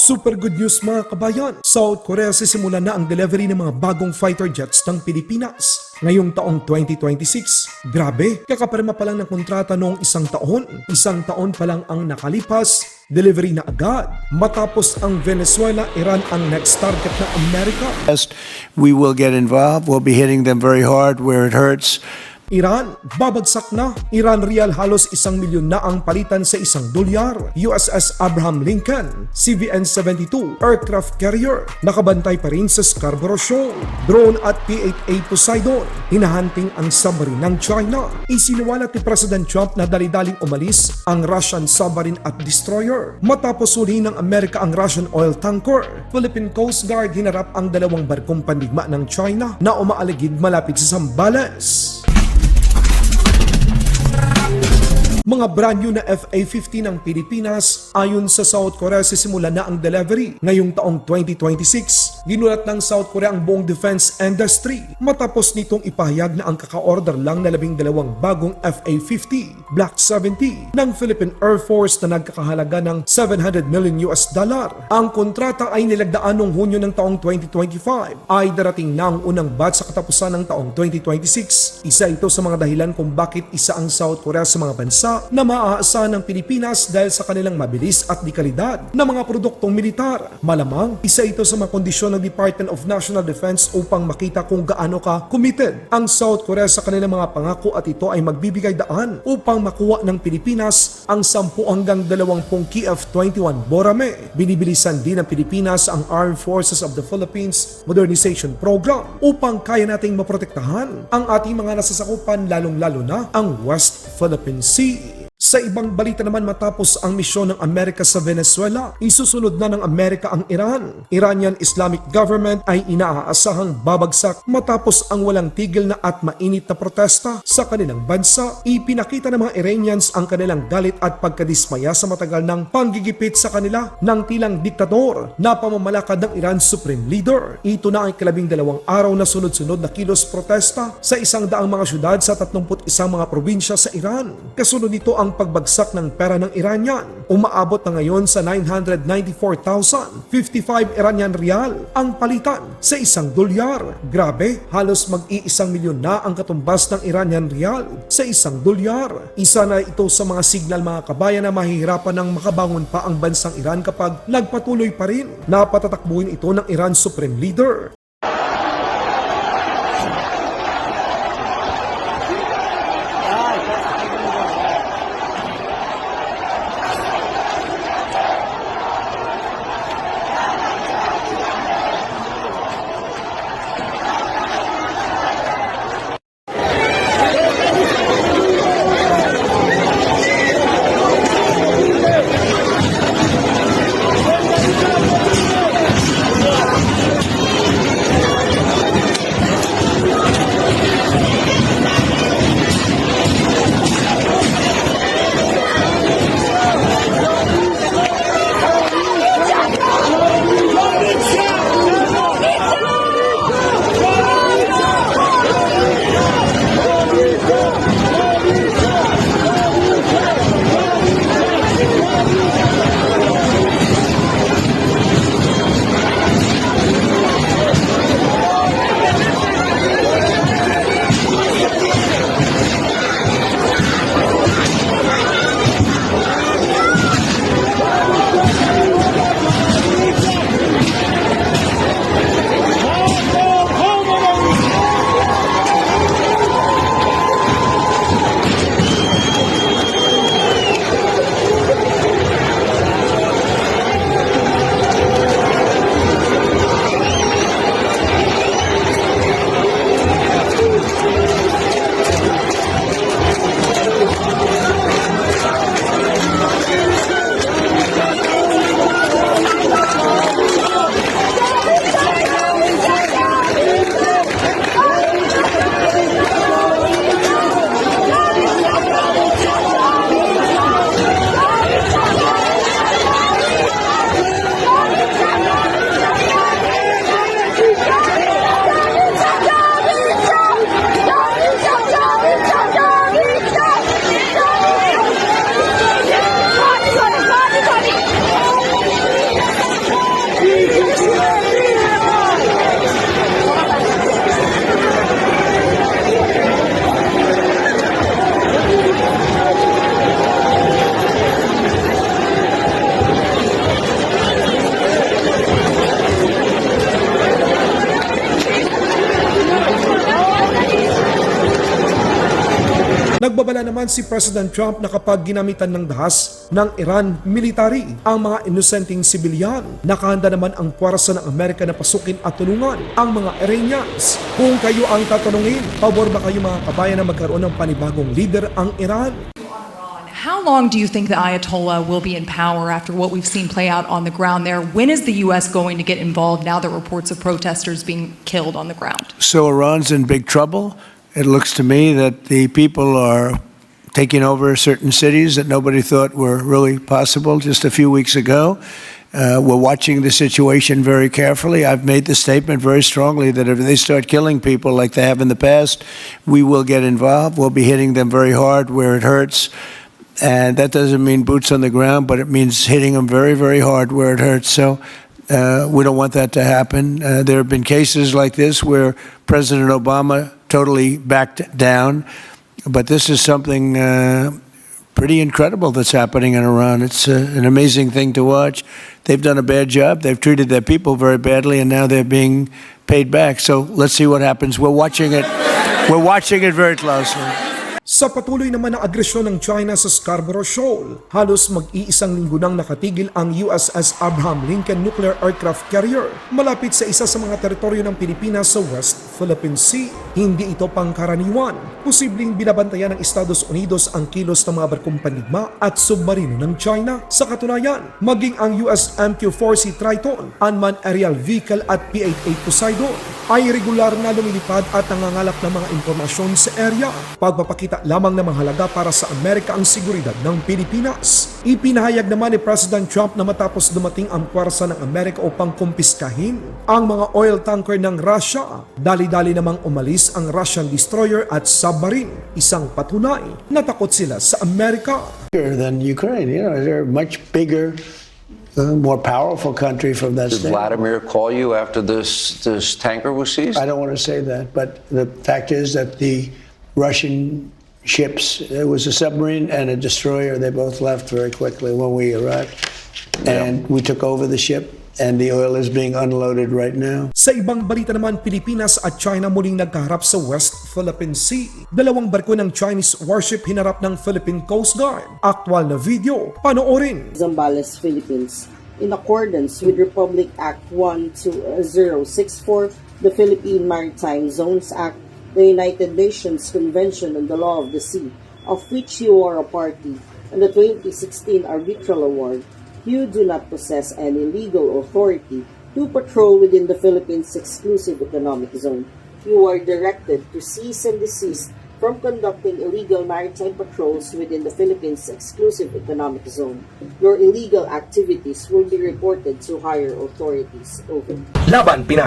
Super good news mga kabayan! South Korea sisimulan na ang delivery ng mga bagong fighter jets ng Pilipinas ngayong taong 2026. Grabe, kakaparma pa lang ng kontrata noong isang taon. Isang taon pa lang ang nakalipas, delivery na agad. Matapos ang Venezuela, Iran ang next target ng Amerika. We will get involved. We'll be hitting them very hard where it hurts. Iran, babagsak na. Iran Real halos 1 milyon na ang palitan sa $1. USS Abraham Lincoln, CVN-72 aircraft carrier, nakabantay pa rin sa Scarborough Shoal. Drone at P-8A Poseidon, hinahunting ang submarine ng China. Isiniwalat ni President Trump na dali-daling umalis ang Russian submarine at destroyer. Matapos hulihin ng Amerika ang Russian oil tanker, Philippine Coast Guard hinarap ang 2 barkong pandigma ng China na umaaligid malapit sa Zambales. Mga brand new na FA-15 ng Pilipinas ayon sa South Korea sisimulan na ang delivery ngayong taong 2026. Ginulat ng South Korea ang buong defense industry matapos nitong ipahayag na ang kaka-order lang na 12 bagong FA-50 Block 70 ng Philippine Air Force na nagkakahalaga ng $700 million. Ang kontrata ay nilagdaan noong Hunyo ng taong 2025 ay darating na ang unang batch sa katapusan ng taong 2026. Isa ito sa mga dahilan kung bakit isa ang South Korea sa mga bansa na maaasahan ng Pilipinas dahil sa kanilang mabilis at dekalidad na mga produktong militar. Malamang, isa ito sa mga kondisyon ng Department of National Defense upang makita kung gaano ka committed ang South Korea sa kanilang mga pangako at ito ay magbibigay daan upang makuha ng Pilipinas ang 10 hanggang 20 KF-21 Borame. Binibilisan din ng Pilipinas ang Armed Forces of the Philippines Modernization Program upang kaya nating maprotektahan ang ating mga nasasakupan lalong-lalo na ang West Philippine Sea. Sa ibang balita naman matapos ang misyon ng Amerika sa Venezuela, isusunod na ng Amerika ang Iran. Iranian Islamic Government ay inaasahang babagsak matapos ang walang tigil na at mainit na protesta sa kanilang bansa. Ipinakita ng mga Iranians ang kanilang galit at pagkadismaya sa matagal ng panggigipit sa kanila ng tilang diktador na pamamalakad ng Iran Supreme Leader. Ito na ay 12 araw na sunod-sunod na kilos protesta sa 100 mga syudad sa 31 mga probinsya sa Iran. Kasunod nito ang pagbagsak ng pera ng Iranian. Umaabot na ngayon sa 994,055 Iranian Rial ang palitan sa $1. Grabe, halos mag-1 milyon na ang katumbas ng Iranian Rial sa $1. Isa na ito sa mga signal mga kabayan na mahihirapan ng makabangon pa ang bansang Iran kapag nagpatuloy pa rin na patatakbuhin ito ng Iran Supreme Leader. Nagbabala naman si President Trump na kapag ginamitan ng dahas ng Iran military ang mga inosenteng sibilyan, nakahanda naman ang puwersa ng Amerika na pasukin at tulungan ang mga Iranians. Kung kayo ang tatanungin, pabor ba kayo mga kabayan na magkaroon ng panibagong leader ang Iran? How long do you think the Ayatollah will be in power after what we've seen play out on the ground there? When is the U.S. going to get involved now that reports of protesters being killed on the ground? So Iran's in big trouble. It looks to me that the people are taking over certain cities that nobody thought were really possible just a few weeks ago. We're watching the situation very carefully. I've made the statement very strongly that if they start killing people like they have in the past, we will get involved. We'll be hitting them very hard where it hurts. And that doesn't mean boots on the ground, but it means hitting them very, very hard where it hurts. So we don't want that to happen. There have been cases like this where President Obama totally backed down. But this is something pretty incredible that's happening in Iran. It's an amazing thing to watch. They've done a bad job. They've treated their people very badly, and now they're being paid back. So let's see what happens. We're watching it. We're watching it very closely. Sa patuloy naman ng agresyon ng China sa Scarborough Shoal, halos mag-iisang linggo nang nakatigil ang USS Abraham Lincoln Nuclear Aircraft Carrier malapit sa isa sa mga teritoryo ng Pilipinas sa West Philippine Sea. Hindi ito pangkaraniwan. Posibleng binabantayan ng Estados Unidos ang kilos ng mga barkong pandigma at submarino ng China. Sa katunayan, maging ang US MQ-4C Triton, Unmanned Aerial Vehicle at P-88 Poseidon ay regular na lumilipad at nangangalap ng mga impormasyon sa area. Pagpapakita lamang na mahalaga para sa Amerika ang seguridad ng Pilipinas. Ipinahayag naman ni President Trump na matapos dumating ang puwersa ng Amerika upang kumpiskahin ang mga oil tanker ng Russia, dali-dali namang umalis ang Russian destroyer at submarine. Isang patunay na takot sila sa Amerika. Than Ukraine, they're much bigger, more powerful country from that Did standpoint. Vladimir call you after this tanker was seized? I don't want to say that, but the fact is that the Russian ships, it was a submarine and a destroyer. They both left very quickly when we arrived. And we took over the ship, and the oil is being unloaded right now. Sa ibang balita naman, Pilipinas at China muling nagkaharap sa West Philippine Sea. Dalawang barko ng Chinese warship hinarap ng Philippine Coast Guard. Aktwal na video, panoorin. Zambales, Philippines. In accordance with Republic Act 12064, the Philippine Maritime Zones Act, the United Nations Convention on the Law of the Sea, of which you are a party, and the 2016 Arbitral Award, you do not possess any legal authority to patrol within the Philippines Exclusive Economic Zone. You are directed to cease and desist from conducting illegal maritime patrols within the Philippines Exclusive Economic Zone. Your illegal activities will be reported to higher authorities. Over. Laban Pinas.